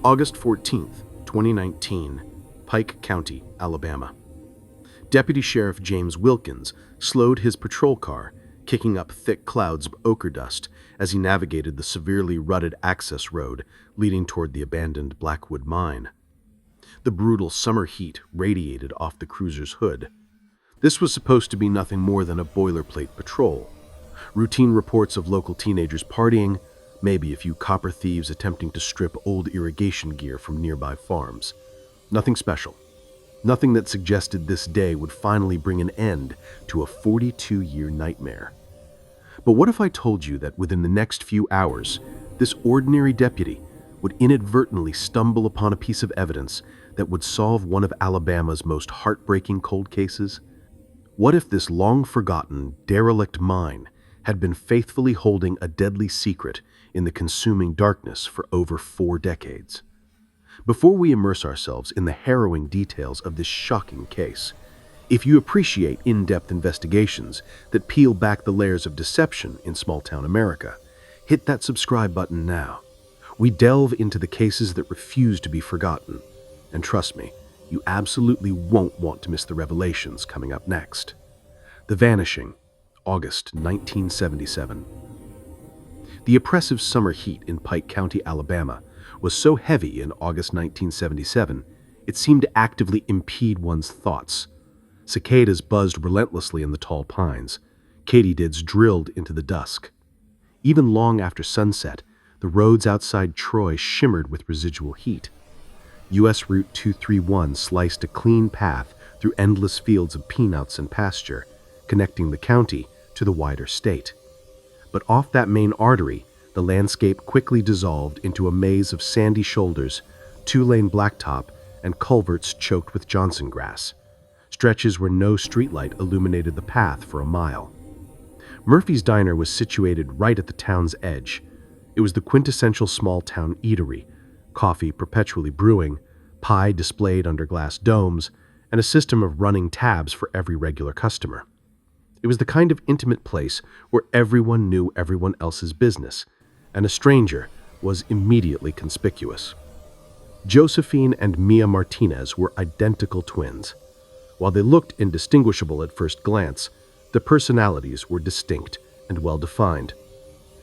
August 14th, 2019, Pike County, Alabama. Deputy Sheriff James Wilkins slowed his patrol car, kicking up thick clouds of ochre dust as he navigated the severely rutted access road leading toward the abandoned Blackwood mine. The brutal summer heat radiated off the cruiser's hood. This was supposed to be nothing more than a boilerplate patrol. Routine reports of local teenagers partying, maybe a few copper thieves attempting to strip old irrigation gear from nearby farms. Nothing special. Nothing that suggested this day would finally bring an end to a 42-year nightmare. But what if I told you that within the next few hours, this ordinary deputy would inadvertently stumble upon a piece of evidence that would solve one of Alabama's most heartbreaking cold cases? What if this long-forgotten, derelict mine had been faithfully holding a deadly secret in the consuming darkness for over 4 decades? Before we immerse ourselves in the harrowing details of this shocking case, if you appreciate in-depth investigations that peel back the layers of deception in small-town America, hit that subscribe button now. We delve into the cases that refuse to be forgotten, and trust me, you absolutely won't want to miss the revelations coming up next. The Vanishing, August 1977. The oppressive summer heat in Pike County, Alabama, was so heavy in August 1977, it seemed to actively impede one's thoughts. Cicadas buzzed relentlessly in the tall pines. Katydids drilled into the dusk. Even long after sunset, the roads outside Troy shimmered with residual heat. U.S. Route 231 sliced a clean path through endless fields of peanuts and pasture, connecting the county to the wider state. But off that main artery, the landscape quickly dissolved into a maze of sandy shoulders, 2-lane blacktop, and culverts choked with Johnson grass. Stretches where no streetlight illuminated the path for a mile. Murphy's Diner was situated right at the town's edge. It was the quintessential small-town eatery, coffee perpetually brewing, pie displayed under glass domes, and a system of running tabs for every regular customer. It was the kind of intimate place where everyone knew everyone else's business, and a stranger was immediately conspicuous. Josephine and Mia Martinez were identical twins. While they looked indistinguishable at first glance, the personalities were distinct and well-defined.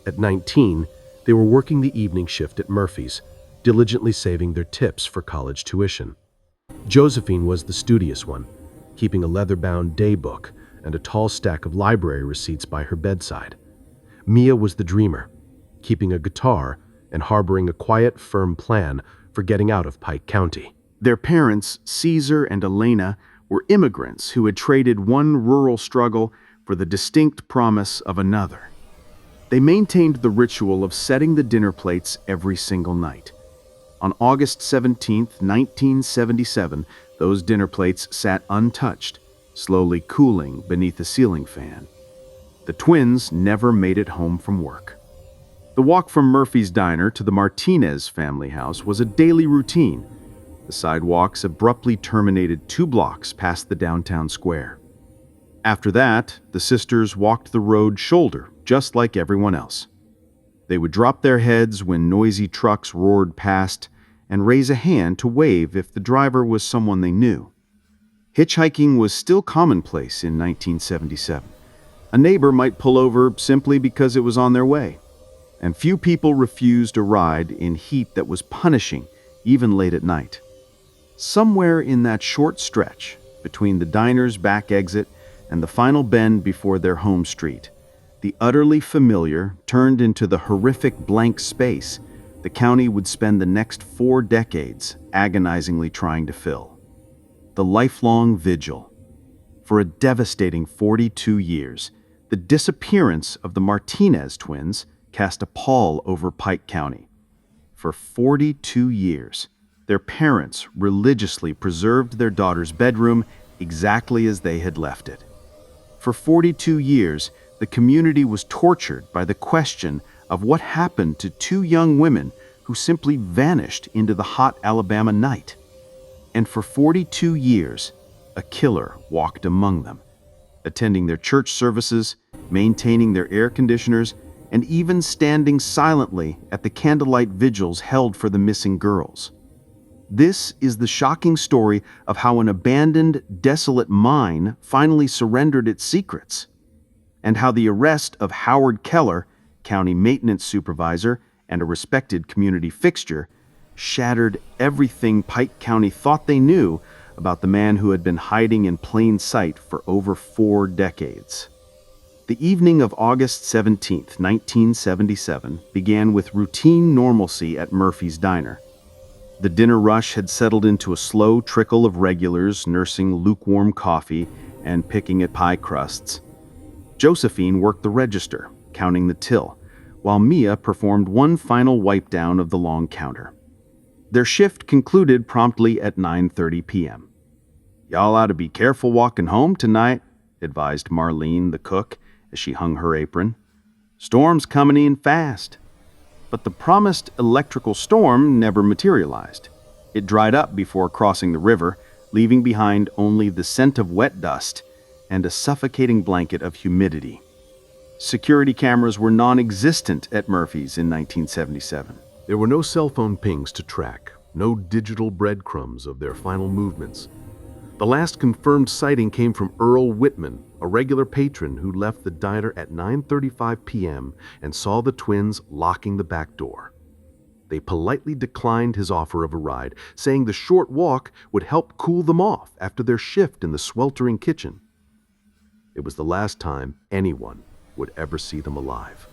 At 19, they were working the evening shift at Murphy's, diligently saving their tips for college tuition. Josephine was the studious one, keeping a leather-bound day book and a tall stack of library receipts by her bedside. Mia was the dreamer, keeping a guitar and harboring a quiet, firm plan for getting out of Pike County. Their parents, Caesar and Elena, were immigrants who had traded one rural struggle for the distinct promise of another. They maintained the ritual of setting the dinner plates every single night. On August 17, 1977, those dinner plates sat untouched, slowly cooling beneath a ceiling fan. The twins never made it home from work. The walk from Murphy's Diner to the Martinez family house was a daily routine. The sidewalks abruptly terminated 2 blocks past the downtown square. After that, the sisters walked the road shoulder, just like everyone else. They would drop their heads when noisy trucks roared past and raise a hand to wave if the driver was someone they knew. Hitchhiking was still commonplace in 1977. A neighbor might pull over simply because it was on their way, and few people refused a ride in heat that was punishing, even late at night. Somewhere in that short stretch, between the diner's back exit and the final bend before their home street, the utterly familiar turned into the horrific blank space the county would spend the next 4 decades agonizingly trying to fill. The lifelong vigil. For a devastating 42 years, the disappearance of the Martinez twins cast a pall over Pike County. For 42 years, their parents religiously preserved their daughter's bedroom exactly as they had left it. For 42 years, the community was tortured by the question of what happened to 2 young women who simply vanished into the hot Alabama night. And for 42 years, a killer walked among them, attending their church services, maintaining their air conditioners, and even standing silently at the candlelight vigils held for the missing girls. This is the shocking story of how an abandoned, desolate mine finally surrendered its secrets, and how the arrest of Howard Keller, county maintenance supervisor and a respected community fixture, shattered everything Pike County thought they knew about the man who had been hiding in plain sight for over 4 decades. The evening of August 17, 1977, began with routine normalcy at Murphy's Diner. The dinner rush had settled into a slow trickle of regulars nursing lukewarm coffee and picking at pie crusts. Josephine worked the register, counting the till, while Mia performed one final wipe down of the long counter. Their shift concluded promptly at 9:30 p.m. "Y'all ought to be careful walking home tonight," advised Marlene, the cook, as she hung her apron. "Storm's coming in fast." But the promised electrical storm never materialized. It dried up before crossing the river, leaving behind only the scent of wet dust and a suffocating blanket of humidity. Security cameras were non-existent at Murphy's in 1977. There were no cell phone pings to track, no digital breadcrumbs of their final movements. The last confirmed sighting came from Earl Whitman, a regular patron who left the diner at 9:35 p.m. and saw the twins locking the back door. They politely declined his offer of a ride, saying the short walk would help cool them off after their shift in the sweltering kitchen. It was the last time anyone would ever see them alive.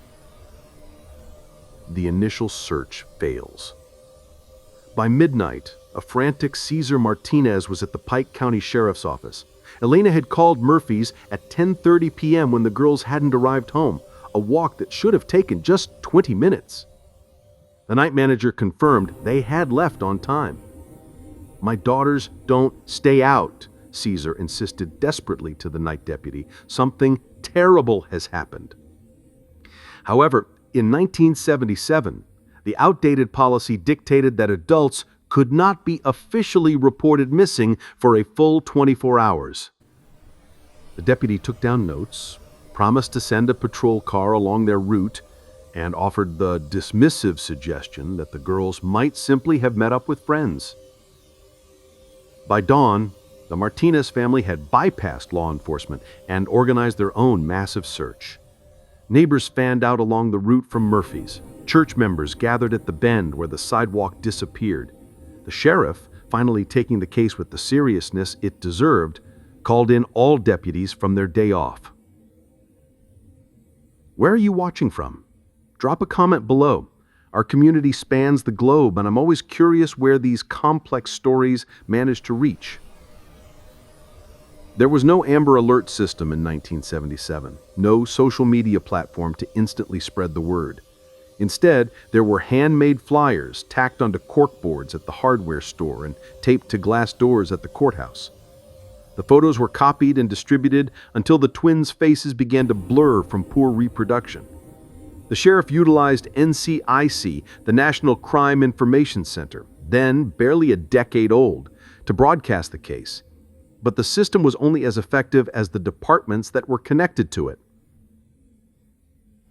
The initial search fails. By midnight, a frantic Cesar Martinez was at the Pike County Sheriff's Office. Elena had called Murphy's at 10:30 p.m. when the girls hadn't arrived home, a walk that should have taken just 20 minutes. The night manager confirmed they had left on time. "My daughters don't stay out," Cesar insisted desperately to the night deputy. "Something terrible has happened." However, in 1977, the outdated policy dictated that adults could not be officially reported missing for a full 24 hours. The deputy took down notes, promised to send a patrol car along their route, and offered the dismissive suggestion that the girls might simply have met up with friends. By dawn, the Martinez family had bypassed law enforcement and organized their own massive search. Neighbors fanned out along the route from Murphy's. Church members gathered at the bend where the sidewalk disappeared. The sheriff, finally taking the case with the seriousness it deserved, called in all deputies from their day off. Where are you watching from? Drop a comment below. Our community spans the globe, and I'm always curious where these complex stories manage to reach. There was no Amber Alert system in 1977, no social media platform to instantly spread the word. Instead, there were handmade flyers tacked onto corkboards at the hardware store and taped to glass doors at the courthouse. The photos were copied and distributed until the twins' faces began to blur from poor reproduction. The sheriff utilized NCIC, the National Crime Information Center, then barely a decade old, to broadcast the case. But the system was only as effective as the departments that were connected to it.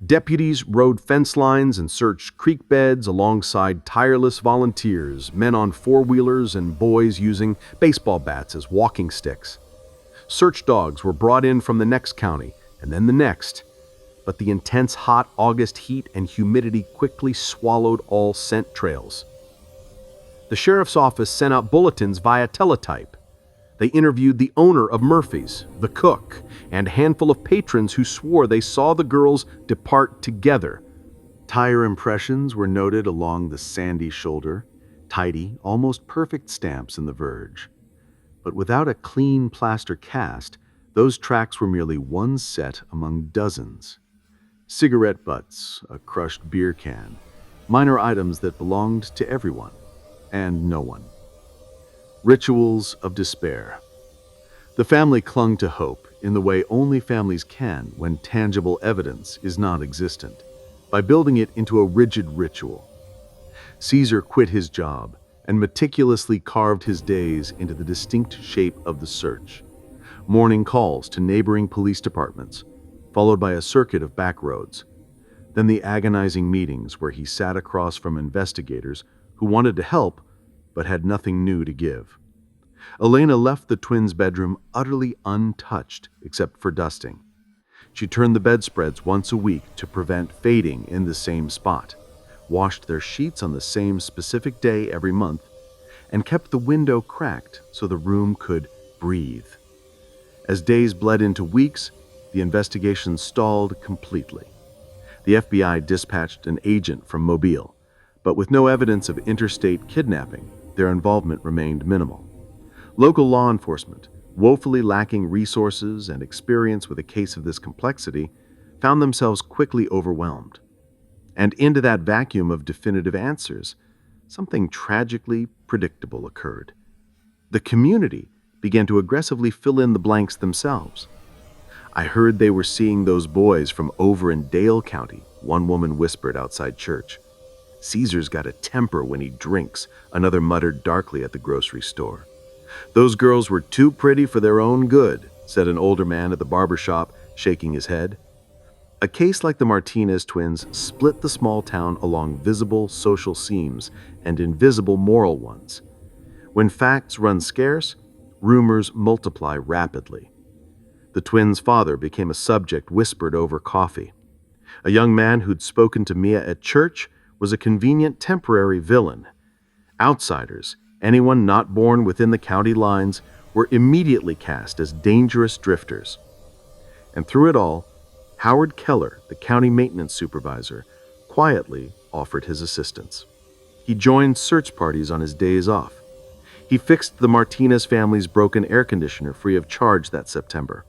Deputies rode fence lines and searched creek beds alongside tireless volunteers, men on four-wheelers and boys using baseball bats as walking sticks. Search dogs were brought in from the next county, and then the next. But the intense hot August heat and humidity quickly swallowed all scent trails. The sheriff's office sent out bulletins via teletype. They interviewed the owner of Murphy's, the cook, and a handful of patrons who swore they saw the girls depart together. Tire impressions were noted along the sandy shoulder, tidy, almost perfect stamps in the verge. But without a clean plaster cast, those tracks were merely one set among dozens. Cigarette butts, a crushed beer can, minor items that belonged to everyone and no one. Rituals of despair. The family clung to hope in the way only families can when tangible evidence is non-existent, by building it into a rigid ritual. Cesar quit his job and meticulously carved his days into the distinct shape of the search. Morning calls to neighboring police departments, followed by a circuit of back roads. Then the agonizing meetings where he sat across from investigators who wanted to help but had nothing new to give. Elena left the twins' bedroom utterly untouched except for dusting. She turned the bedspreads once a week to prevent fading in the same spot, washed their sheets on the same specific day every month, and kept the window cracked so the room could breathe. As days bled into weeks, the investigation stalled completely. The FBI dispatched an agent from Mobile, but with no evidence of interstate kidnapping, their involvement remained minimal. Local law enforcement, woefully lacking resources and experience with a case of this complexity, found themselves quickly overwhelmed. And into that vacuum of definitive answers, something tragically predictable occurred. The community began to aggressively fill in the blanks themselves. "I heard they were seeing those boys from over in Dale County," one woman whispered outside church. "Caesar's got a temper when he drinks," another muttered darkly at the grocery store. "Those girls were too pretty for their own good," said an older man at the barber shop, shaking his head. A case like the Martinez twins split the small town along visible social seams and invisible moral ones. When facts run scarce, rumors multiply rapidly. The twins' father became a subject whispered over coffee. A young man who'd spoken to Mia at church was a convenient temporary villain. Outsiders, anyone not born within the county lines, were immediately cast as dangerous drifters. And through it all, Howard Keller, the county maintenance supervisor, quietly offered his assistance. He joined search parties on his days off. He fixed the Martinez family's broken air conditioner free of charge that September.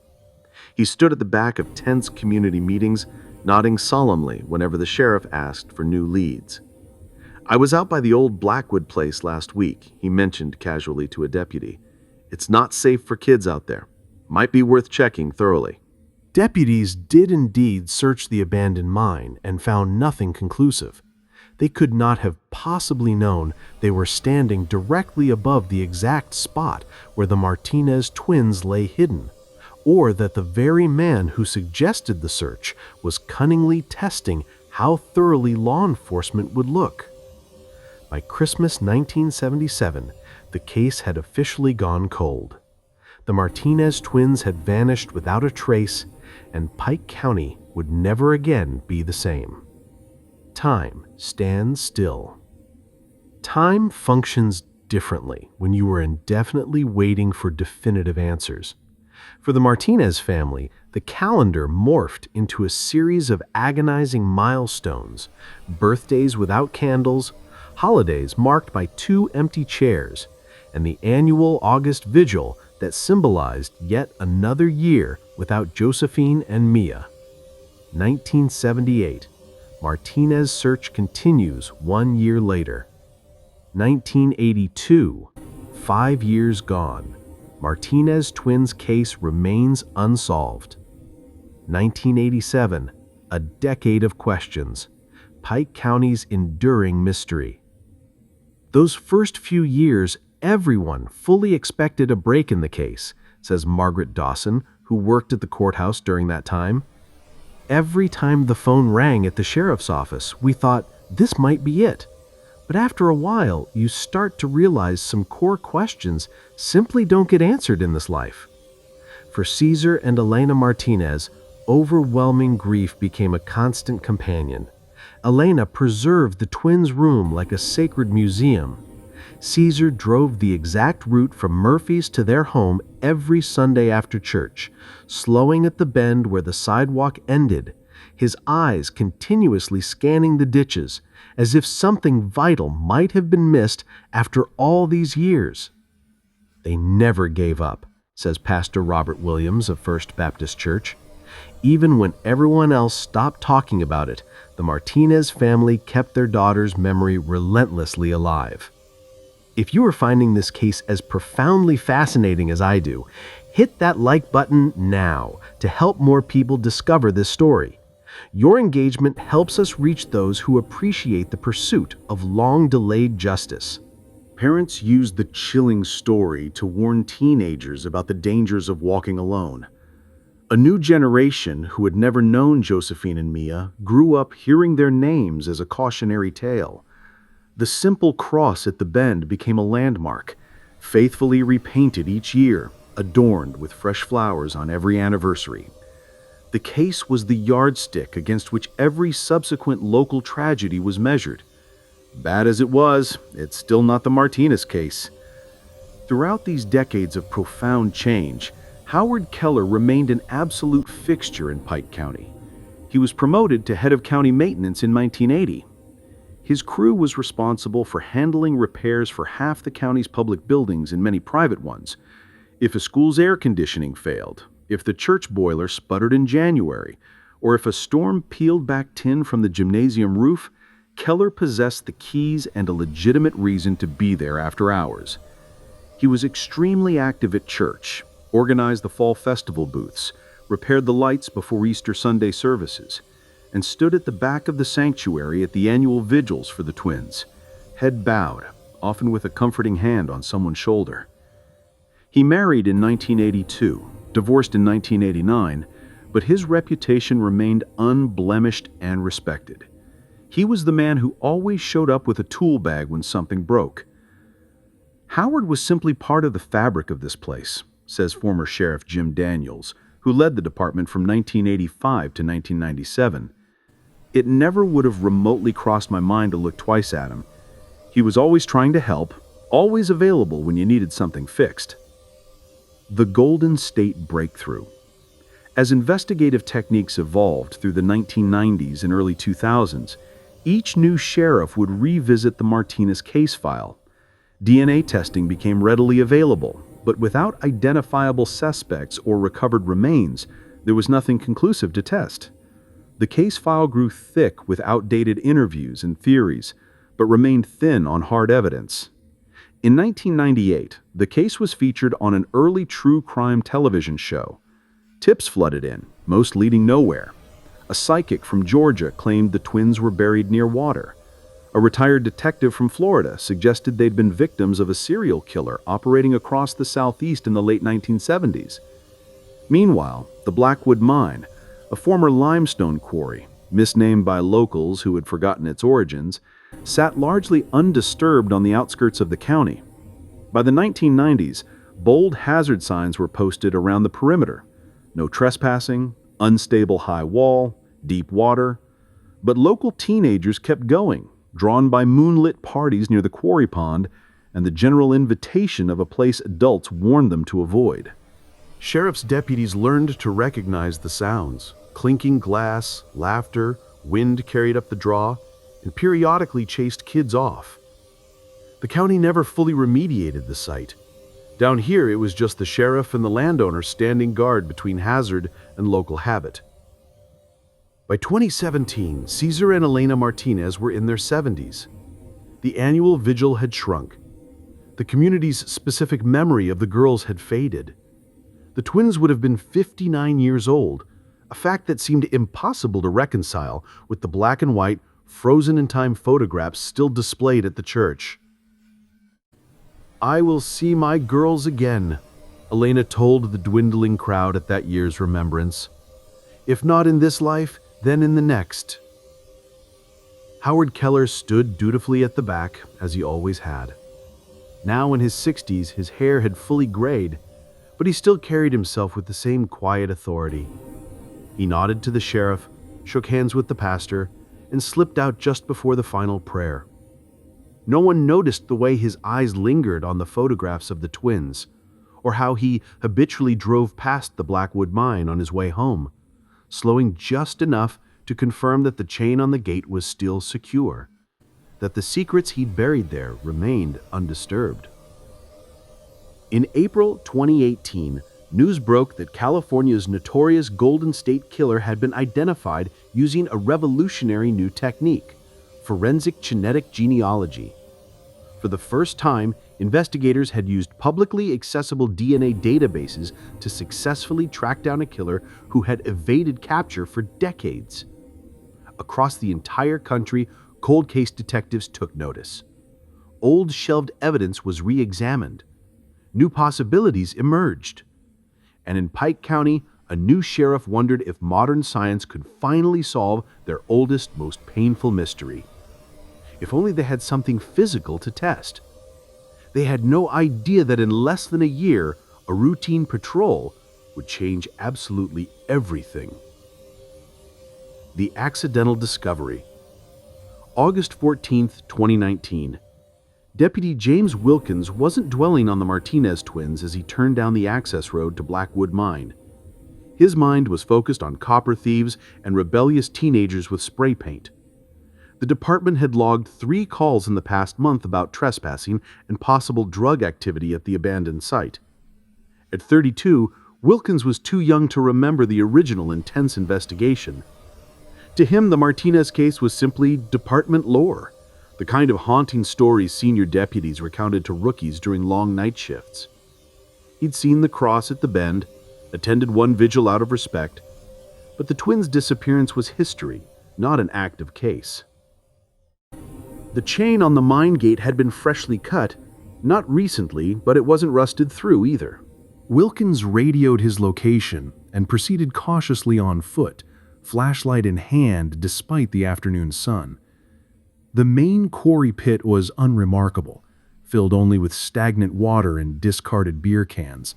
He stood at the back of tense community meetings, nodding solemnly whenever the sheriff asked for new leads. "I was out by the old Blackwood place last week," he mentioned casually to a deputy. "It's not safe for kids out there. Might be worth checking thoroughly." Deputies did indeed search the abandoned mine and found nothing conclusive. They could not have possibly known they were standing directly above the exact spot where the Martinez twins lay hidden, or that the very man who suggested the search was cunningly testing how thoroughly law enforcement would look. By Christmas 1977, the case had officially gone cold. The Martinez twins had vanished without a trace, and Pike County would never again be the same. Time stands still. Time functions differently when you are indefinitely waiting for definitive answers. For the Martinez family, the calendar morphed into a series of agonizing milestones, birthdays without candles, holidays marked by 2 empty chairs, and the annual August vigil that symbolized yet another year without Josephine and Mia. 1978. Martinez search continues 1 year later. 1982. 5 years gone. Martinez twins case remains unsolved. 1987. A decade of questions. Pike County's enduring mystery. Those first few years, everyone fully expected a break in the case, says Margaret Dawson, who worked at the courthouse during that time. Every time the phone rang at the sheriff's office, we thought, this might be it. But after a while, you start to realize some core questions simply don't get answered in this life. For Caesar and Elena Martinez, overwhelming grief became a constant companion. Elena preserved the twins' room like a sacred museum. Caesar drove the exact route from Murphy's to their home every Sunday after church, slowing at the bend where the sidewalk ended, his eyes continuously scanning the ditches, as if something vital might have been missed after all these years. They never gave up, says Pastor Robert Williams of First Baptist Church. Even when everyone else stopped talking about it, the Martinez family kept their daughter's memory relentlessly alive. If you are finding this case as profoundly fascinating as I do, hit that like button now to help more people discover this story. Your engagement helps us reach those who appreciate the pursuit of long-delayed justice. Parents used the chilling story to warn teenagers about the dangers of walking alone. A new generation who had never known Josephine and Mia grew up hearing their names as a cautionary tale. The simple cross at the bend became a landmark, faithfully repainted each year, adorned with fresh flowers on every anniversary. The case was the yardstick against which every subsequent local tragedy was measured. Bad as it was, it's still not the Martinez case. Throughout these decades of profound change, Howard Keller remained an absolute fixture in Pike County. He was promoted to head of county maintenance in 1980. His crew was responsible for handling repairs for half the county's public buildings and many private ones. If a school's air conditioning failed, if the church boiler sputtered in January, or if a storm peeled back tin from the gymnasium roof, Keller possessed the keys and a legitimate reason to be there after hours. He was extremely active at church, organized the fall festival booths, repaired the lights before Easter Sunday services, and stood at the back of the sanctuary at the annual vigils for the twins, head bowed, often with a comforting hand on someone's shoulder. He married in 1982, divorced in 1989, but his reputation remained unblemished and respected. He was the man who always showed up with a tool bag when something broke. Howard was simply part of the fabric of this place, says former Sheriff Jim Daniels, who led the department from 1985 to 1997. It never would have remotely crossed my mind to look twice at him. He was always trying to help, always available when you needed something fixed. The Golden State Breakthrough. As investigative techniques evolved through the 1990s and early 2000s, each new sheriff would revisit the Martinez case file. DNA testing became readily available, but without identifiable suspects or recovered remains, there was nothing conclusive to test. The case file grew thick with outdated interviews and theories, but remained thin on hard evidence. In 1998, the case was featured on an early true crime television show. Tips flooded in, most leading nowhere. A psychic from Georgia claimed the twins were buried near water. A retired detective from Florida suggested they'd been victims of a serial killer operating across the Southeast in the late 1970s. Meanwhile, the Blackwood Mine, a former limestone quarry, misnamed by locals who had forgotten its origins, sat largely undisturbed on the outskirts of the county. By the 1990s, bold hazard signs were posted around the perimeter. No trespassing, unstable high wall, deep water. But local teenagers kept going, drawn by moonlit parties near the quarry pond and the general invitation of a place adults warned them to avoid. Sheriff's deputies learned to recognize the sounds: clinking glass, laughter, wind carried up the draw, and periodically chased kids off. The county never fully remediated the site. Down here, it was just the sheriff and the landowner standing guard between hazard and local habit. By 2017, Cesar and Elena Martinez were in their 70s. The annual vigil had shrunk. The community's specific memory of the girls had faded. The twins would have been 59 years old, a fact that seemed impossible to reconcile with the black and white, frozen-in-time photographs still displayed at the church. "I will see my girls again," Elena told the dwindling crowd at that year's remembrance. "If not in this life, then in the next." Howard Keller stood dutifully at the back, as he always had. Now in his 60s, his hair had fully grayed, but he still carried himself with the same quiet authority. He nodded to the sheriff, shook hands with the pastor, and slipped out just before the final prayer. No one noticed the way his eyes lingered on the photographs of the twins, or how he habitually drove past the Blackwood Mine on his way home, slowing just enough to confirm that the chain on the gate was still secure, that the secrets he'd buried there remained undisturbed. In April 2018, news broke that California's notorious Golden State Killer had been identified using a revolutionary new technique: forensic genetic genealogy. For the first time, investigators had used publicly accessible DNA databases to successfully track down a killer who had evaded capture for decades. Across the entire country, cold case detectives took notice. Old shelved evidence was re-examined. New possibilities emerged. And in Pike County, a new sheriff wondered if modern science could finally solve their oldest, most painful mystery. If only they had something physical to test. They had no idea that in less than a year, a routine patrol would change absolutely everything. The accidental discovery. August 14th, 2019. Deputy James Wilkins wasn't dwelling on the Martinez twins as he turned down the access road to Blackwood Mine. His mind was focused on copper thieves and rebellious teenagers with spray paint. The department had logged 3 calls in the past month about trespassing and possible drug activity at the abandoned site. At 32, Wilkins was too young to remember the original intense investigation. To him, the Martinez case was simply department lore, the kind of haunting stories senior deputies recounted to rookies during long night shifts. He'd seen the cross at the bend, attended one vigil out of respect, but the twins' disappearance was history, not an active case. The chain on the mine gate had been freshly cut, not recently, but it wasn't rusted through either. Wilkins radioed his location and proceeded cautiously on foot, flashlight in hand despite the afternoon sun. The main quarry pit was unremarkable, filled only with stagnant water and discarded beer cans.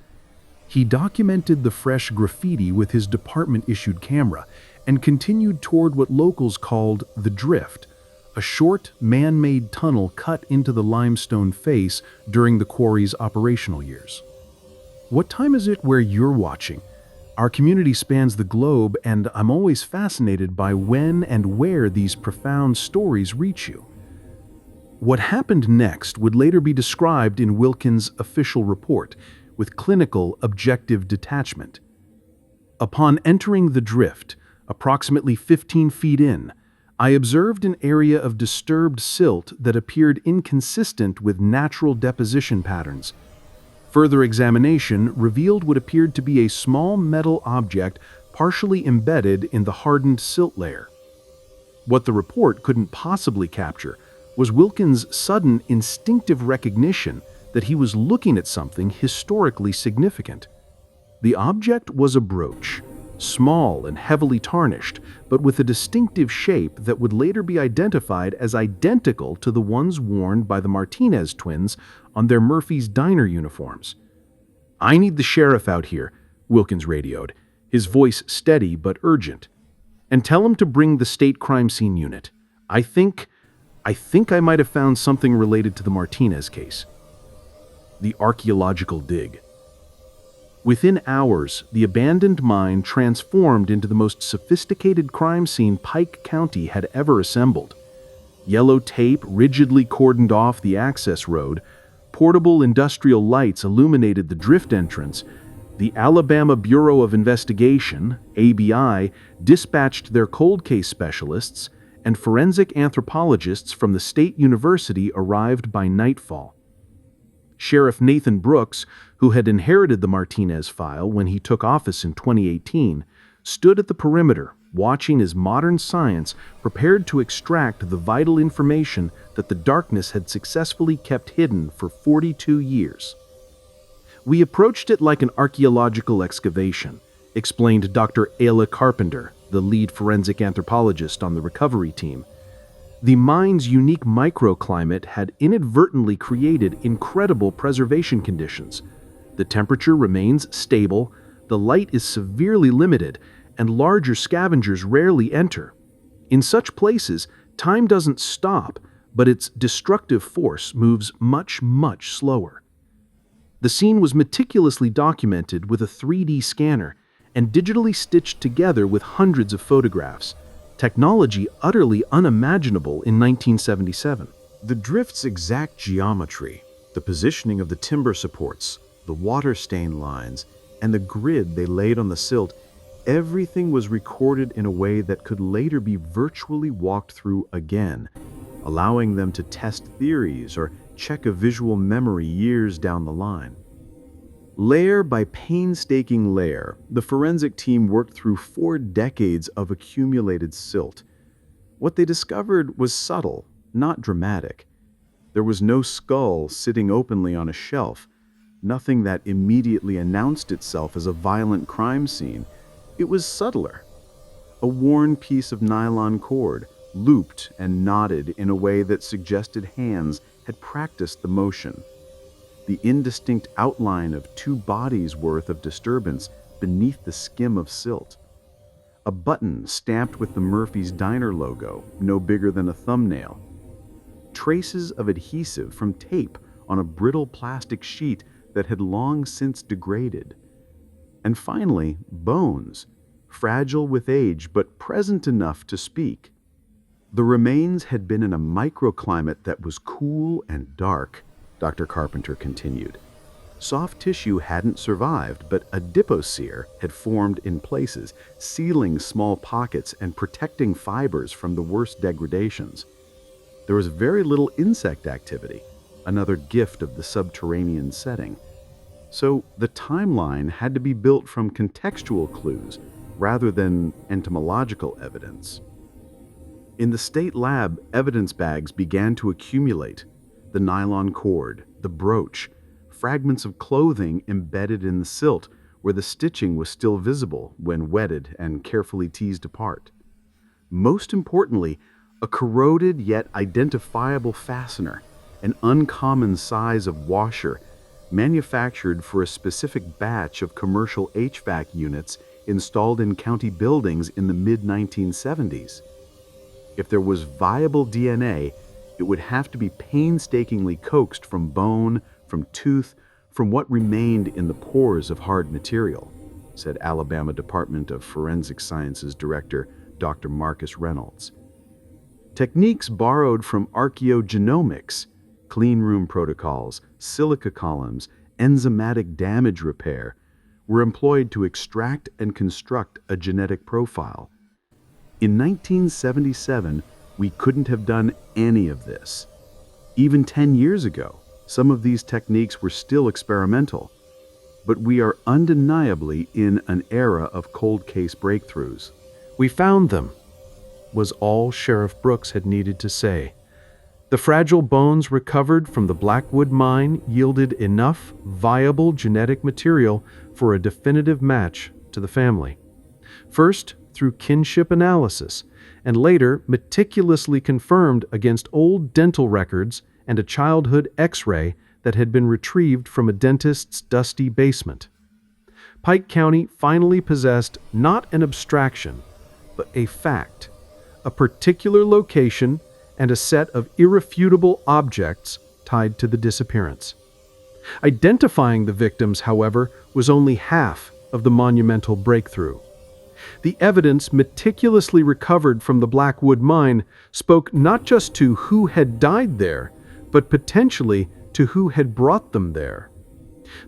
He documented the fresh graffiti with his department-issued camera and continued toward what locals called the drift, a short, man-made tunnel cut into the limestone face during the quarry's operational years. What time is it where you're watching? Our community spans the globe, and I'm always fascinated by when and where these profound stories reach you. What happened next would later be described in Wilkins' official report, with clinical, objective detachment. Upon entering the drift, approximately 15 feet in, I observed an area of disturbed silt that appeared inconsistent with natural deposition patterns. Further examination revealed what appeared to be a small metal object partially embedded in the hardened silt layer. What the report couldn't possibly capture was Wilkins' sudden instinctive recognition that he was looking at something historically significant. The object was a brooch, small and heavily tarnished, but with a distinctive shape that would later be identified as identical to the ones worn by the Martinez twins on their Murphy's Diner uniforms. "I need the sheriff out here," Wilkins radioed, his voice steady but urgent. "And tell him to bring the state crime scene unit. I think I might have found something related to the Martinez case." The archaeological dig. Within hours, the abandoned mine transformed into the most sophisticated crime scene Pike County had ever assembled. Yellow tape rigidly cordoned off the access road, portable industrial lights illuminated the drift entrance. The Alabama Bureau of Investigation, ABI, dispatched their cold case specialists, and forensic anthropologists from the state university arrived by nightfall. Sheriff Nathan Brooks, who had inherited the Martinez file when he took office in 2018, stood at the perimeter, watching as modern science prepared to extract the vital information that the darkness had successfully kept hidden for 42 years. "We approached it like an archaeological excavation," explained Dr. Ayla Carpenter, the lead forensic anthropologist on the recovery team. The mine's unique microclimate had inadvertently created incredible preservation conditions. The temperature remains stable, the light is severely limited, and larger scavengers rarely enter. In such places, time doesn't stop, but its destructive force moves much, much slower. The scene was meticulously documented with a 3D scanner and digitally stitched together with hundreds of photographs. Technology utterly unimaginable in 1977. The drift's exact geometry, the positioning of the timber supports, the water stain lines, and the grid they laid on the silt, everything was recorded in a way that could later be virtually walked through again, allowing them to test theories or check a visual memory years down the line. Layer by painstaking layer, the forensic team worked through 4 decades of accumulated silt. What they discovered was subtle, not dramatic. There was no skull sitting openly on a shelf, nothing that immediately announced itself as a violent crime scene, It was subtler. A worn piece of nylon cord, looped and knotted in a way that suggested hands had practiced the motion. The indistinct outline of 2 bodies' worth of disturbance beneath the skim of silt. A button stamped with the Murphy's Diner logo, no bigger than a thumbnail. Traces of adhesive from tape on a brittle plastic sheet that had long since degraded. And finally, bones, fragile with age but present enough to speak. The remains had been in a microclimate that was cool and dark, Dr. Carpenter continued. Soft tissue hadn't survived, but adipocere had formed in places, sealing small pockets and protecting fibers from the worst degradations. There was very little insect activity, another gift of the subterranean setting. So the timeline had to be built from contextual clues rather than entomological evidence. In the state lab, evidence bags began to accumulate. The nylon cord, the brooch, fragments of clothing embedded in the silt where the stitching was still visible when wetted and carefully teased apart. Most importantly, a corroded yet identifiable fastener, an uncommon size of washer, manufactured for a specific batch of commercial HVAC units installed in county buildings in the mid-1970s. If there was viable DNA, it would have to be painstakingly coaxed from bone, from tooth, from what remained in the pores of hard material, said Alabama Department of Forensic Sciences Director Dr. Marcus Reynolds. Techniques borrowed from archaeogenomics, clean room protocols, silica columns, enzymatic damage repair, were employed to extract and construct a genetic profile. In 1977, we couldn't have done any of this. Even 10 years ago, some of these techniques were still experimental, but we are undeniably in an era of cold case breakthroughs. "We found them," was all Sheriff Brooks had needed to say. The fragile bones recovered from the Blackwood mine yielded enough viable genetic material for a definitive match to the family. First, through kinship analysis, and later meticulously confirmed against old dental records and a childhood X-ray that had been retrieved from a dentist's dusty basement. Pike County finally possessed not an abstraction, but a fact, a particular location, and a set of irrefutable objects tied to the disappearance. Identifying the victims, however, was only half of the monumental breakthrough. The evidence meticulously recovered from the Blackwood mine spoke not just to who had died there, but potentially to who had brought them there.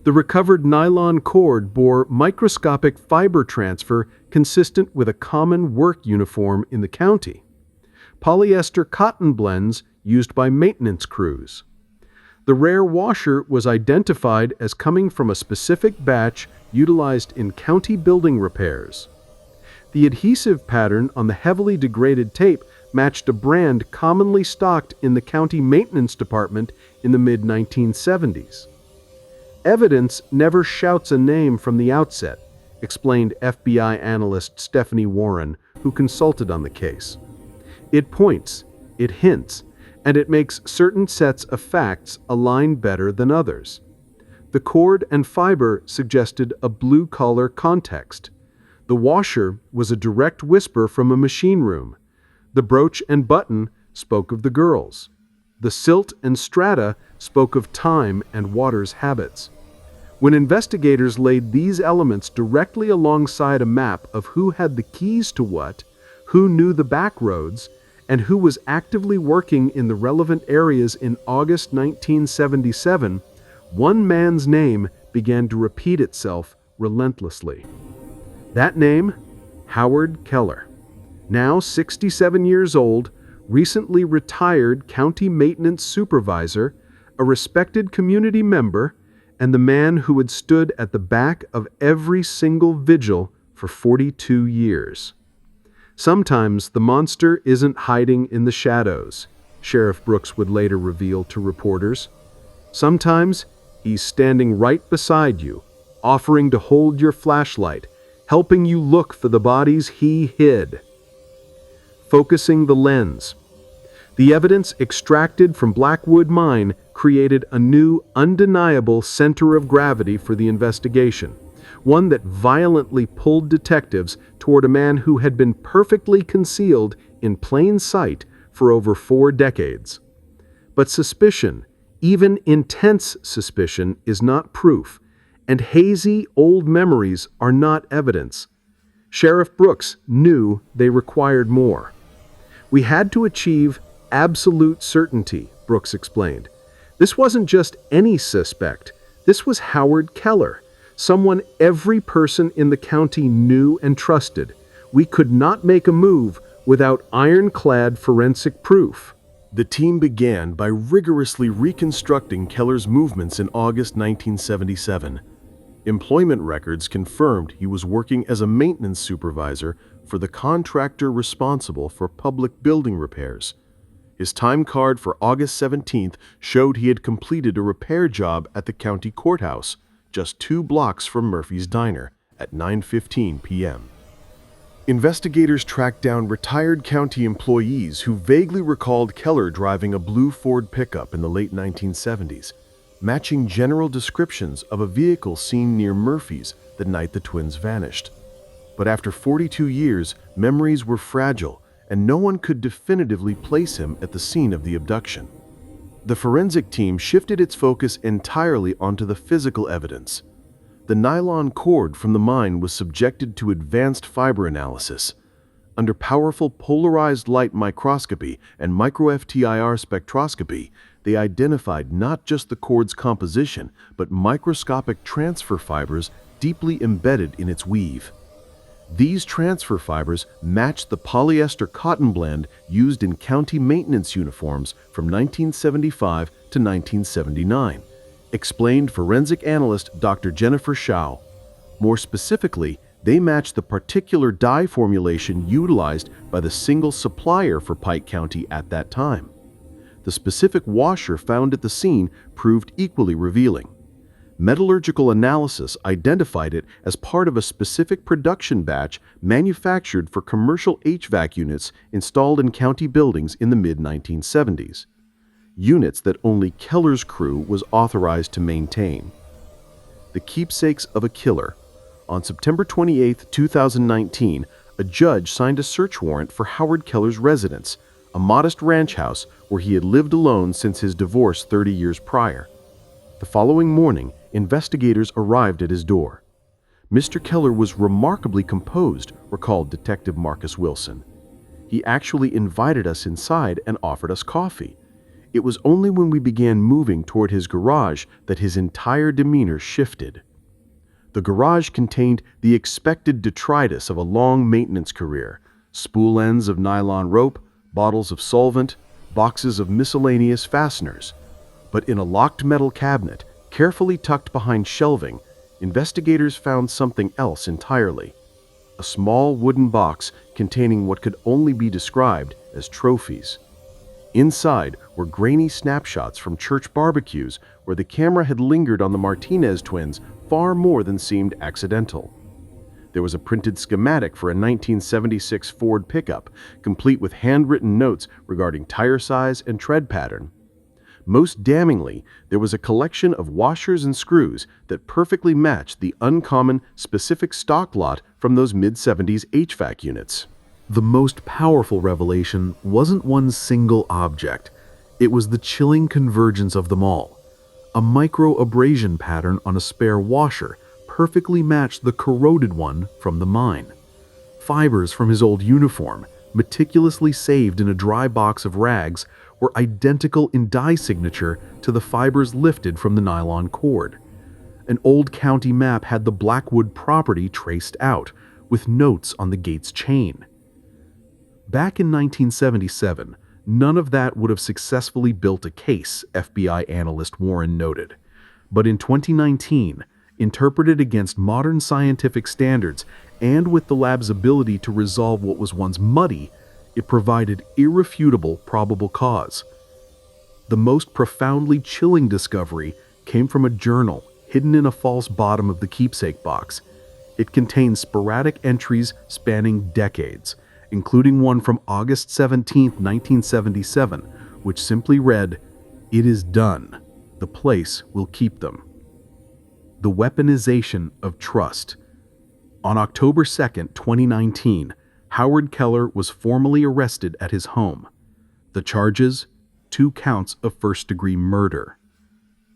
The recovered nylon cord bore microscopic fiber transfer consistent with a common work uniform in the county. Polyester cotton blends used by maintenance crews. The rare washer was identified as coming from a specific batch utilized in county building repairs. The adhesive pattern on the heavily degraded tape matched a brand commonly stocked in the county maintenance department in the mid-1970s. Evidence never shouts a name from the outset, explained FBI analyst Stephanie Warren, who consulted on the case. It points, it hints, and it makes certain sets of facts align better than others. The cord and fiber suggested a blue-collar context. The washer was a direct whisper from a machine room. The brooch and button spoke of the girls. The silt and strata spoke of time and water's habits. When investigators laid these elements directly alongside a map of who had the keys to what, who knew the back roads, and who was actively working in the relevant areas in August 1977, one man's name began to repeat itself relentlessly. That name, Howard Keller. Now 67 years old, recently retired county maintenance supervisor, a respected community member, and the man who had stood at the back of every single vigil for 42 years. Sometimes the monster isn't hiding in the shadows, Sheriff Brooks would later reveal to reporters. Sometimes he's standing right beside you, offering to hold your flashlight, helping you look for the bodies he hid. Focusing the lens. The evidence extracted from Blackwood Mine created a new, undeniable center of gravity for the investigation, one that violently pulled detectives toward a man who had been perfectly concealed in plain sight for over 4 decades. But suspicion, even intense suspicion, is not proof, and hazy old memories are not evidence. Sheriff Brooks knew they required more. We had to achieve absolute certainty, Brooks explained. This wasn't just any suspect. This was Howard Keller, someone every person in the county knew and trusted. We could not make a move without ironclad forensic proof. The team began by rigorously reconstructing Keller's movements in August 1977. Employment records confirmed he was working as a maintenance supervisor for the contractor responsible for public building repairs. His time card for August 17th showed he had completed a repair job at the county courthouse, just 2 blocks from Murphy's Diner, at 9:15 p.m. Investigators tracked down retired county employees who vaguely recalled Keller driving a blue Ford pickup in the late 1970s, matching general descriptions of a vehicle seen near Murphy's the night the twins vanished. But after 42 years, memories were fragile, and no one could definitively place him at the scene of the abduction. The forensic team shifted its focus entirely onto the physical evidence. The nylon cord from the mine was subjected to advanced fiber analysis. Under powerful polarized light microscopy and micro-FTIR spectroscopy, they identified not just the cord's composition, but microscopic transfer fibers deeply embedded in its weave. These transfer fibers matched the polyester cotton blend used in county maintenance uniforms from 1975 to 1979, explained forensic analyst Dr. Jennifer Shao. More specifically, they matched the particular dye formulation utilized by the single supplier for Pike County at that time. The specific washer found at the scene proved equally revealing. Metallurgical analysis identified it as part of a specific production batch manufactured for commercial HVAC units installed in county buildings in the mid-1970s. Units that only Keller's crew was authorized to maintain. The keepsakes of a killer. On September 28, 2019, a judge signed a search warrant for Howard Keller's residence, a modest ranch house where he had lived alone since his divorce 30 years prior. The following morning, investigators arrived at his door. Mr. Keller was remarkably composed, recalled Detective Marcus Wilson. He actually invited us inside and offered us coffee. It was only when we began moving toward his garage that his entire demeanor shifted. The garage contained the expected detritus of a long maintenance career: spool ends of nylon rope, bottles of solvent, boxes of miscellaneous fasteners. But in a locked metal cabinet, carefully tucked behind shelving, investigators found something else entirely. A small wooden box containing what could only be described as trophies. Inside were grainy snapshots from church barbecues where the camera had lingered on the Martinez twins far more than seemed accidental. There was a printed schematic for a 1976 Ford pickup, complete with handwritten notes regarding tire size and tread pattern. Most damningly, there was a collection of washers and screws that perfectly matched the uncommon, specific stock lot from those mid-70s HVAC units. The most powerful revelation wasn't one single object. It was the chilling convergence of them all. A micro-abrasion pattern on a spare washer perfectly matched the corroded one from the mine. Fibers from his old uniform, meticulously saved in a dry box of rags, were identical in dye signature to the fibers lifted from the nylon cord. An old county map had the Blackwood property traced out, with notes on the gate's chain. Back in 1977, none of that would have successfully built a case, FBI analyst Warren noted. But in 2019, interpreted against modern scientific standards and with the lab's ability to resolve what was once muddy, it provided irrefutable probable cause. The most profoundly chilling discovery came from a journal hidden in a false bottom of the keepsake box. It contains sporadic entries spanning decades, including one from August 17, 1977, which simply read, "It is done. The place will keep them." The weaponization of trust. On October 2, 2019, Howard Keller was formally arrested at his home. The charges? 2 counts of first-degree murder.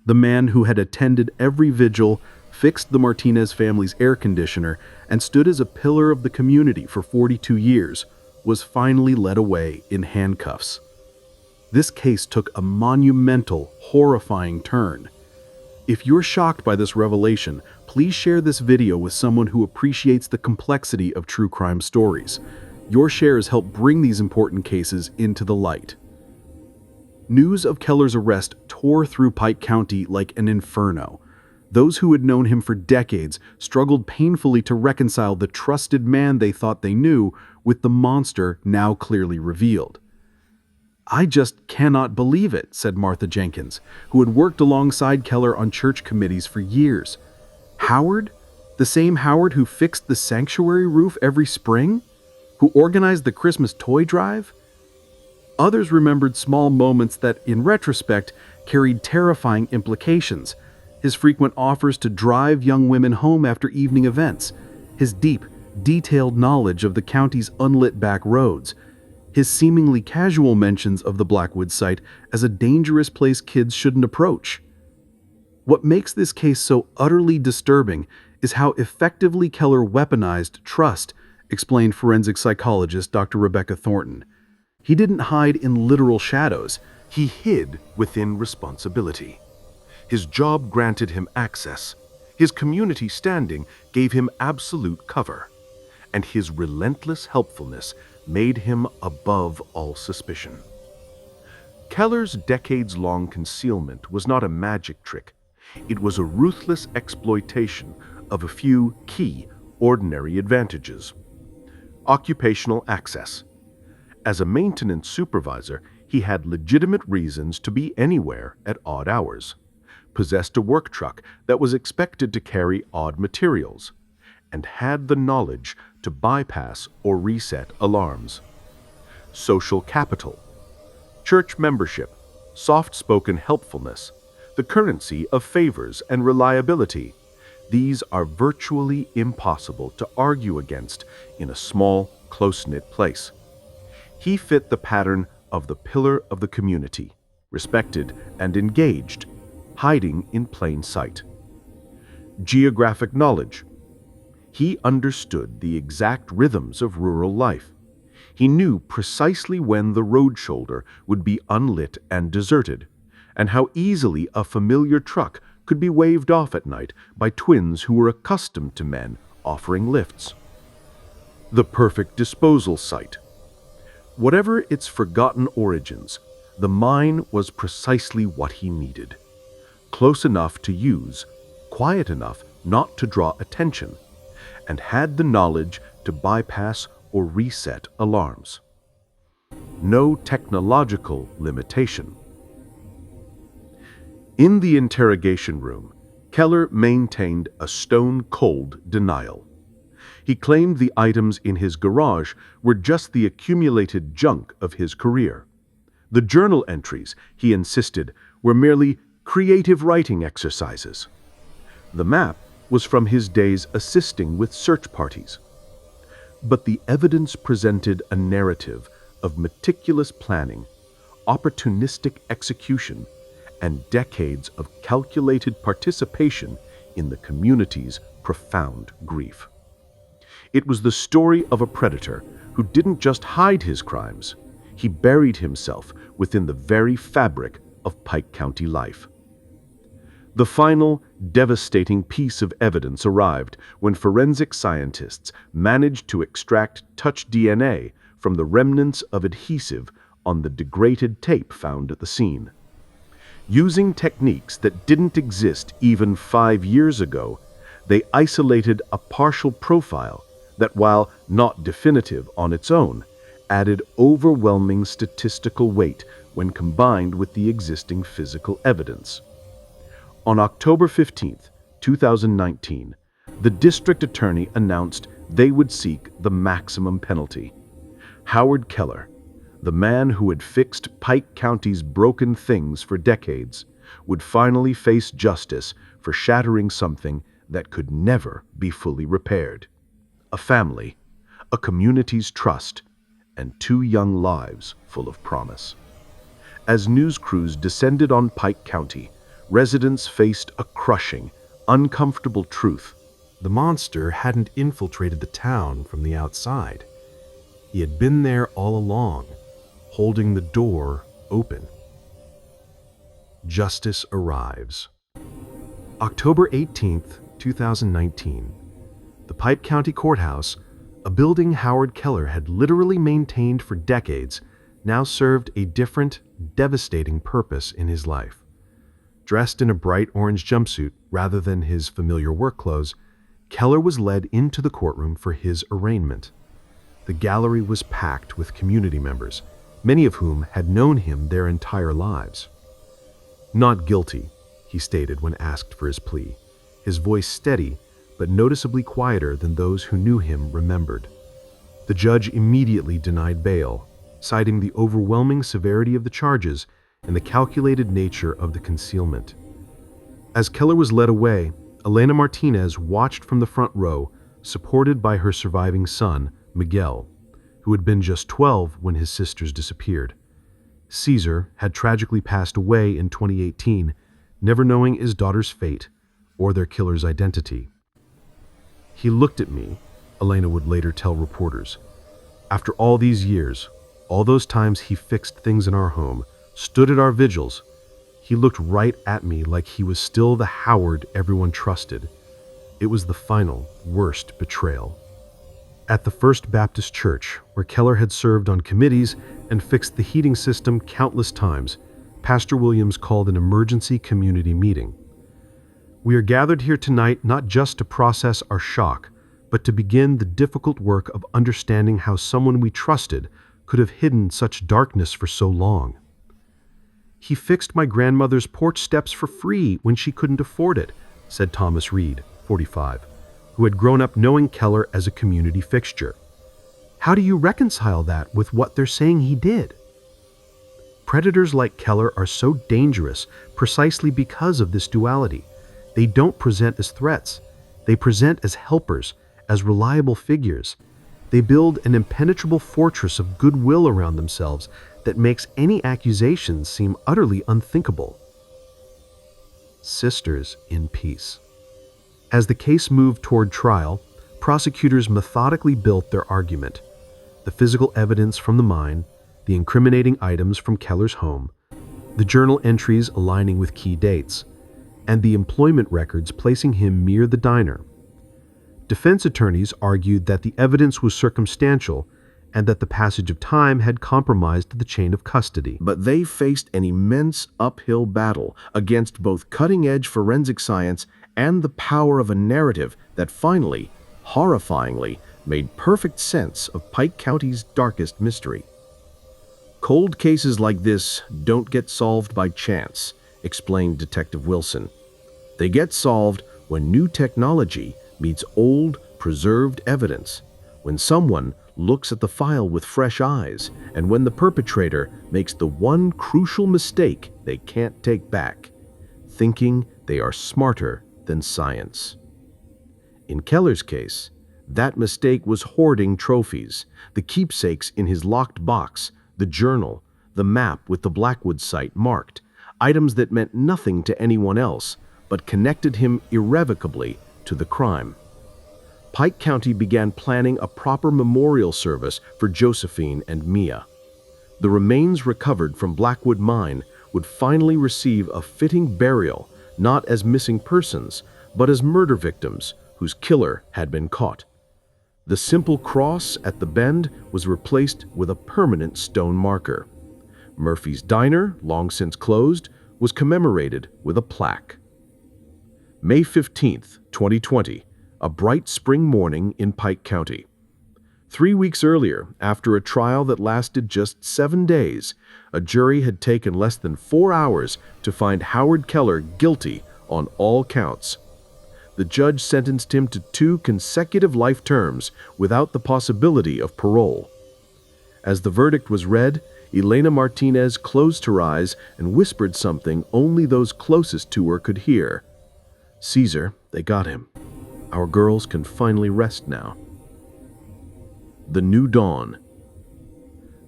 The man who had attended every vigil, fixed the Martinez family's air conditioner, and stood as a pillar of the community for 42 years, was finally led away in handcuffs. This case took a monumental, horrifying turn. If you're shocked by this revelation, please share this video with someone who appreciates the complexity of true crime stories. Your shares help bring these important cases into the light. News of Keller's arrest tore through Pike County like an inferno. Those who had known him for decades struggled painfully to reconcile the trusted man they thought they knew with the monster now clearly revealed. "I just cannot believe it," said Martha Jenkins, who had worked alongside Keller on church committees for years. "Howard? The same Howard who fixed the sanctuary roof every spring? Who organized the Christmas toy drive?" Others remembered small moments that, in retrospect, carried terrifying implications. His frequent offers to drive young women home after evening events, his deep, detailed knowledge of the county's unlit back roads, his seemingly casual mentions of the Blackwood site as a dangerous place kids shouldn't approach. What makes this case so utterly disturbing is how effectively Keller weaponized trust, explained forensic psychologist Dr. Rebecca Thornton. He didn't hide in literal shadows. He hid within responsibility. His job granted him access. His community standing gave him absolute cover. And his relentless helpfulness made him above all suspicion. Keller's decades-long concealment was not a magic trick. It was a ruthless exploitation of a few key, ordinary advantages. Occupational access. As a maintenance supervisor, he had legitimate reasons to be anywhere at odd hours, possessed a work truck that was expected to carry odd materials, and had the knowledge to bypass or reset alarms. Social capital. Church membership, soft-spoken helpfulness, the currency of favors and reliability. These are virtually impossible to argue against in a small, close-knit place. He fit the pattern of the pillar of the community, respected and engaged, hiding in plain sight. Geographic knowledge. He understood the exact rhythms of rural life. He knew precisely when the road shoulder would be unlit and deserted, and how easily a familiar truck could be waved off at night by twins who were accustomed to men offering lifts. The perfect disposal site. Whatever its forgotten origins, the mine was precisely what he needed. Close enough to use, quiet enough not to draw attention, and had the knowledge to bypass or reset alarms. No technological limitation. In the interrogation room, Keller maintained a stone-cold denial. He claimed the items in his garage were just the accumulated junk of his career. The journal entries, he insisted, were merely creative writing exercises. The map was from his days assisting with search parties. But the evidence presented a narrative of meticulous planning, opportunistic execution, and decades of calculated participation in the community's profound grief. It was the story of a predator who didn't just hide his crimes, he buried himself within the very fabric of Pike County life. The final, devastating piece of evidence arrived when forensic scientists managed to extract touch DNA from the remnants of adhesive on the degraded tape found at the scene. Using techniques that didn't exist even 5 years ago, they isolated a partial profile that, while not definitive on its own, added overwhelming statistical weight when combined with the existing physical evidence. On October 15, 2019, the district attorney announced they would seek the maximum penalty. Howard Keller, the man who had fixed Pike County's broken things for decades, would finally face justice for shattering something that could never be fully repaired. A family, a community's trust, and 2 young lives full of promise. As news crews descended on Pike County, residents faced a crushing, uncomfortable truth. The monster hadn't infiltrated the town from the outside. He had been there all along, holding the door open. Justice arrives. October 18th, 2019. The Pike County Courthouse, a building Howard Keller had literally maintained for decades, now served a different, devastating purpose in his life. Dressed in a bright orange jumpsuit rather than his familiar work clothes, Keller was led into the courtroom for his arraignment. The gallery was packed with community members, many of whom had known him their entire lives. "Not guilty," he stated when asked for his plea, his voice steady but noticeably quieter than those who knew him remembered. The judge immediately denied bail, citing the overwhelming severity of the charges and the calculated nature of the concealment. As Keller was led away, Elena Martinez watched from the front row, supported by her surviving son, Miguel, who had been just 12 when his sisters disappeared. Caesar had tragically passed away in 2018, never knowing his daughter's fate or their killer's identity. "He looked at me," Elena would later tell reporters. "After all these years, all those times he fixed things in our home, stood at our vigils, he looked right at me like he was still the Howard everyone trusted. It was the final, worst betrayal." At the First Baptist Church, where Keller had served on committees and fixed the heating system countless times, Pastor Williams called an emergency community meeting. "We are gathered here tonight not just to process our shock, but to begin the difficult work of understanding how someone we trusted could have hidden such darkness for so long. He fixed my grandmother's porch steps for free when she couldn't afford it," said Thomas Reed, 45, who had grown up knowing Keller as a community fixture. "How do you reconcile that with what they're saying he did?" Predators like Keller are so dangerous precisely because of this duality. They don't present as threats. They present as helpers, as reliable figures. They build an impenetrable fortress of goodwill around themselves that makes any accusations seem utterly unthinkable. Sisters in peace. As the case moved toward trial, prosecutors methodically built their argument. The physical evidence from the mine, the incriminating items from Keller's home, the journal entries aligning with key dates, and the employment records placing him near the diner. Defense attorneys argued that the evidence was circumstantial and that the passage of time had compromised the chain of custody. But they faced an immense uphill battle against both cutting-edge forensic science and the power of a narrative that finally, horrifyingly, made perfect sense of Pike County's darkest mystery. "Cold cases like this don't get solved by chance," explained Detective Wilson. "They get solved when new technology meets old, preserved evidence, when someone looks at the file with fresh eyes, and when the perpetrator makes the one crucial mistake they can't take back, thinking they are smarter than science." In Keller's case, that mistake was hoarding trophies, the keepsakes in his locked box, the journal, the map with the Blackwood site marked, items that meant nothing to anyone else, but connected him irrevocably to the crime. Pike County began planning a proper memorial service for Josephine and Mia. The remains recovered from Blackwood Mine would finally receive a fitting burial, not as missing persons, but as murder victims whose killer had been caught. The simple cross at the bend was replaced with a permanent stone marker. Murphy's Diner, long since closed, was commemorated with a plaque. May 15th, 2020, a bright spring morning in Pike County. 3 weeks earlier, after a trial that lasted just 7 days, a jury had taken less than 4 hours to find Howard Keller guilty on all counts. The judge sentenced him to 2 consecutive life terms without the possibility of parole. As the verdict was read, Elena Martinez closed her eyes and whispered something only those closest to her could hear. "Caesar, they got him. Our girls can finally rest now." The New Dawn.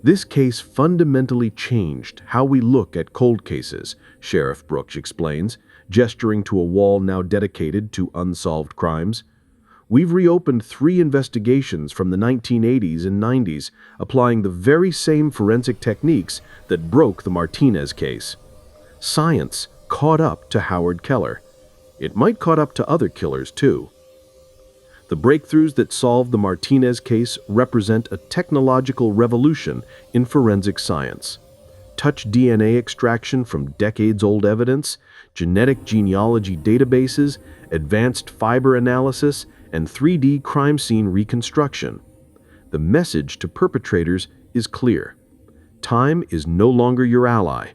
This case fundamentally changed how we look at cold cases, Sheriff Brooks explains, gesturing to a wall now dedicated to unsolved crimes. "We've reopened 3 investigations from the 1980s and 90s, applying the very same forensic techniques that broke the Martinez case. Science caught up to Howard Keller. It might caught up to other killers, too. The breakthroughs that solved the Martinez case represent a technological revolution in forensic science. Touch DNA extraction from decades-old evidence, genetic genealogy databases, advanced fiber analysis, and 3D crime scene reconstruction. The message to perpetrators is clear. Time is no longer your ally.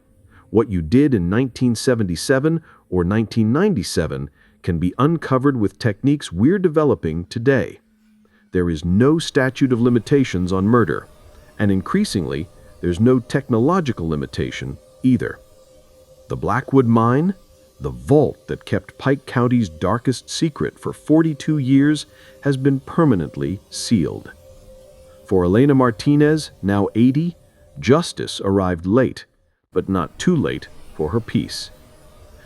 What you did in 1977 or 1997 can be uncovered with techniques we're developing today. There is no statute of limitations on murder, and increasingly, there's no technological limitation either. The Blackwood Mine, the vault that kept Pike County's darkest secret for 42 years, has been permanently sealed. For Elena Martinez, now 80, justice arrived late, but not too late for her peace.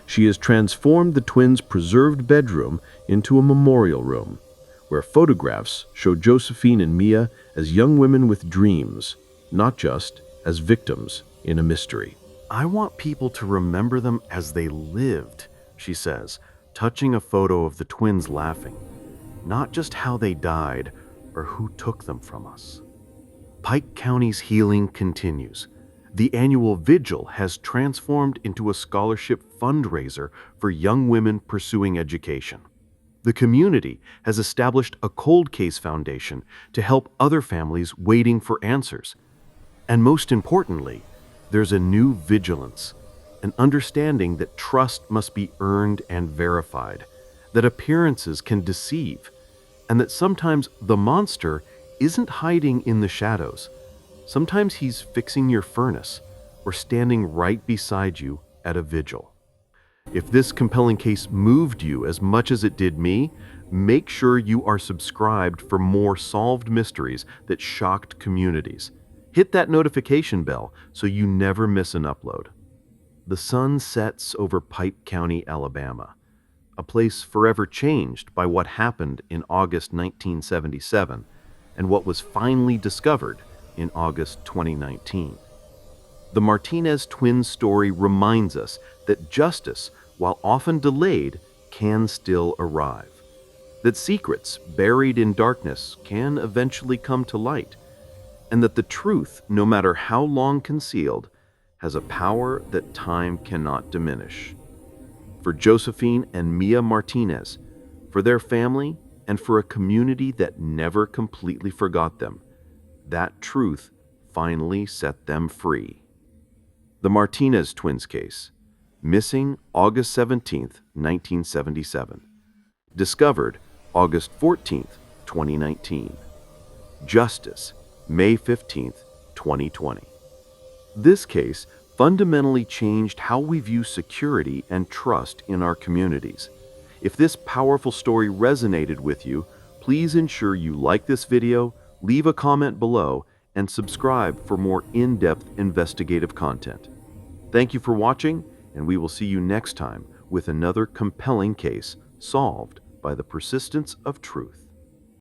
She has transformed the twins' preserved bedroom into a memorial room, where photographs show Josephine and Mia as young women with dreams, not just as victims in a mystery. "I want people to remember them as they lived," she says, touching a photo of the twins laughing, "not just how they died or who took them from us." Pike County's healing continues. The annual vigil has transformed into a scholarship fundraiser for young women pursuing education. The community has established a cold case foundation to help other families waiting for answers. And most importantly, there's a new vigilance, an understanding that trust must be earned and verified, that appearances can deceive, and that sometimes the monster isn't hiding in the shadows. Sometimes he's fixing your furnace or standing right beside you at a vigil. If this compelling case moved you as much as it did me, make sure you are subscribed for more solved mysteries that shocked communities. Hit that notification bell so you never miss an upload. The sun sets over Pike County, Alabama, a place forever changed by what happened in August 1977 and what was finally discovered in August 2019. The Martinez twins' story reminds us that justice, while often delayed, can still arrive. That secrets buried in darkness can eventually come to light, and that the truth, no matter how long concealed, has a power that time cannot diminish. For Josephine and Mia Martinez, for their family, and for a community that never completely forgot them, that truth finally set them free. The Martinez twins case, missing August 17th, 1977. Discovered August 14th, 2019. Justice, May 15th, 2020. This case fundamentally changed how we view security and trust in our communities. If this powerful story resonated with you, please ensure you like this video, leave a comment below, and subscribe for more in-depth investigative content. Thank you for watching, and we will see you next time with another compelling case solved by the persistence of truth.